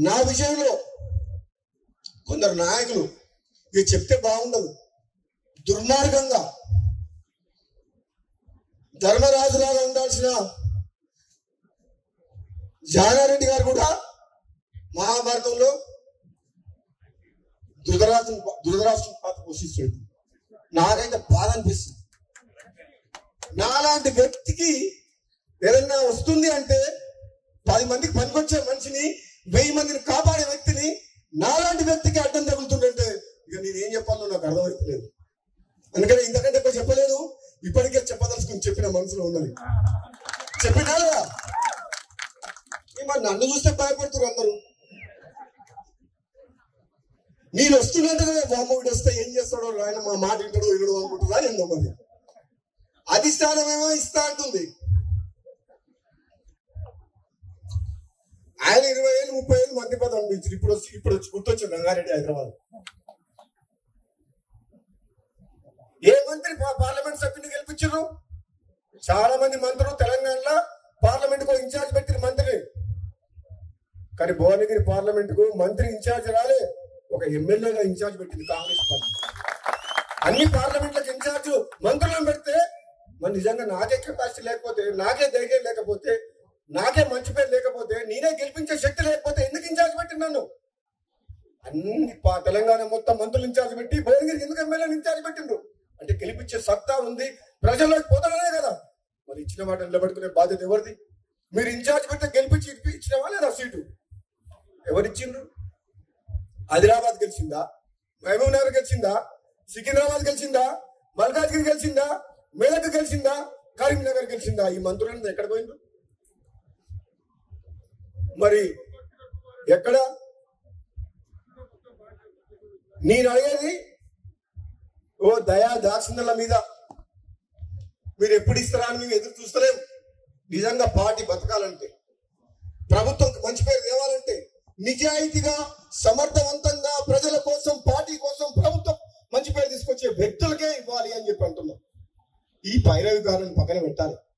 నా విషయంలో కొందరు నాయకులు ఇది చెప్తే బాగుండదు, దుర్మార్గంగా ధర్మరాజులాగా ఉండాల్సిన జానారెడ్డి గారు కూడా మహాభారతంలో ధృతరాష్ట్రం పాత్ర పోషిస్తాడు. నాకైతే బాధ అనిపిస్తుంది. నాలాంటి వ్యక్తికి ఏదైనా వస్తుంది అంటే 10 మందికి పనికొచ్చే మనిషిని 1000 మందిని కాపాడే వ్యక్తిని నాలాంటి వ్యక్తికి అడ్డం తగులుతుందంటే ఇక నేనేం చెప్పాలో నాకు అర్థమవుతలేదు. అందుకని ఇంతకంటే ఎక్కువ చెప్పలేదు. ఇప్పటికే చెప్పదలుచుకుని చెప్పిన మనసులో ఉన్నది చెప్పినా మరి నన్ను చూస్తే భయపడుతున్నారు అందరూ. నేను వస్తున్నట్టుగా బామ్మడి వస్తే ఏం చేస్తాడో ఆయన మా మాట వింటాడో వినడో అనుకుంటుందా ఏందో మరి. అధిష్టానమేమో ఇస్తా అంటుంది. ఆయన 20,000 30,000 మంత్రి పదవి అనిపించారు. ఇప్పుడు వచ్చి గుర్తొచ్చింది రంగారెడ్డి హైదరాబాద్. ఏ మంత్రి పార్లమెంట్ సభ్యుని గెలిపించారు? చాలా మంది మంత్రులు తెలంగాణలో పార్లమెంట్ కు ఇన్ఛార్జ్ పెట్టిన మంత్రి. కానీ భువనగిరి పార్లమెంట్ కు మంత్రి ఇన్ఛార్జ్ రాలే, ఒక ఎమ్మెల్యేగా ఇన్ఛార్జ్ పెట్టింది కాంగ్రెస్ పార్టీ. అన్ని పార్లమెంట్లకు ఇన్ఛార్జ్ మంత్రులను పెడితే మరి నిజంగా నాకే కెపాసిటీ లేకపోతే, నాకే ధైర్యం లేకపోతే, నాకే మంచి పేరు లేకపోతే, నేనే గెలిపించే శక్తి లేకపోతే ఎందుకు ఇన్ఛార్జ్ పెట్టింది నన్ను? అన్ని తెలంగాణ మొత్తం మంత్రులు ఇన్ఛార్జ్ పెట్టి భువనగిరికి ఎందుకు ఎమ్మెల్యేని ఇన్ఛార్జ్ పెట్టిండ్రు? అంటే గెలిపించే సత్తా ఉంది, ప్రజల్లోకి పోతానే కదా. మరి ఇచ్చిన మాట నిలబెట్టుకునే బాధ్యత ఎవరిది? మీరు ఇన్ఛార్జ్ పెడితే గెలిపించి ఇచ్చినవా లేదా సీటు? ఎవరిచ్చిండ్రు? ఆదిలాబాద్ గెలిచిందా? మహబూబ్ నగర్ గెలిచిందా? సికింద్రాబాద్ గెలిచిందా? మల్కాజ్గిరి గెలిచిందా? మేదక్ గెలిచిందా? కరీంనగర్ గెలిచిందా? ఈ మంత్రులను ఎక్కడ పోయిండ్రు? మరి ఎక్కడ? నేను అడిగేది ఓ దయా దాక్షిణ్యాల మీద మీరు ఎప్పుడు ఇస్తారా అని మేము ఎదురు చూస్తలేము. నిజంగా పార్టీ బతకాలంటే, ప్రభుత్వం మంచి పేరు తేవాలంటే, నిజాయితీగా సమర్థవంతంగా ప్రజల కోసం, పార్టీ కోసం, ప్రభుత్వం మంచి పేరు తీసుకొచ్చే వ్యక్తులకే ఇవ్వాలి అని చెప్పి అంటున్నాం. ఈ పైరవికారాన్ని పక్కన పెట్టాలి.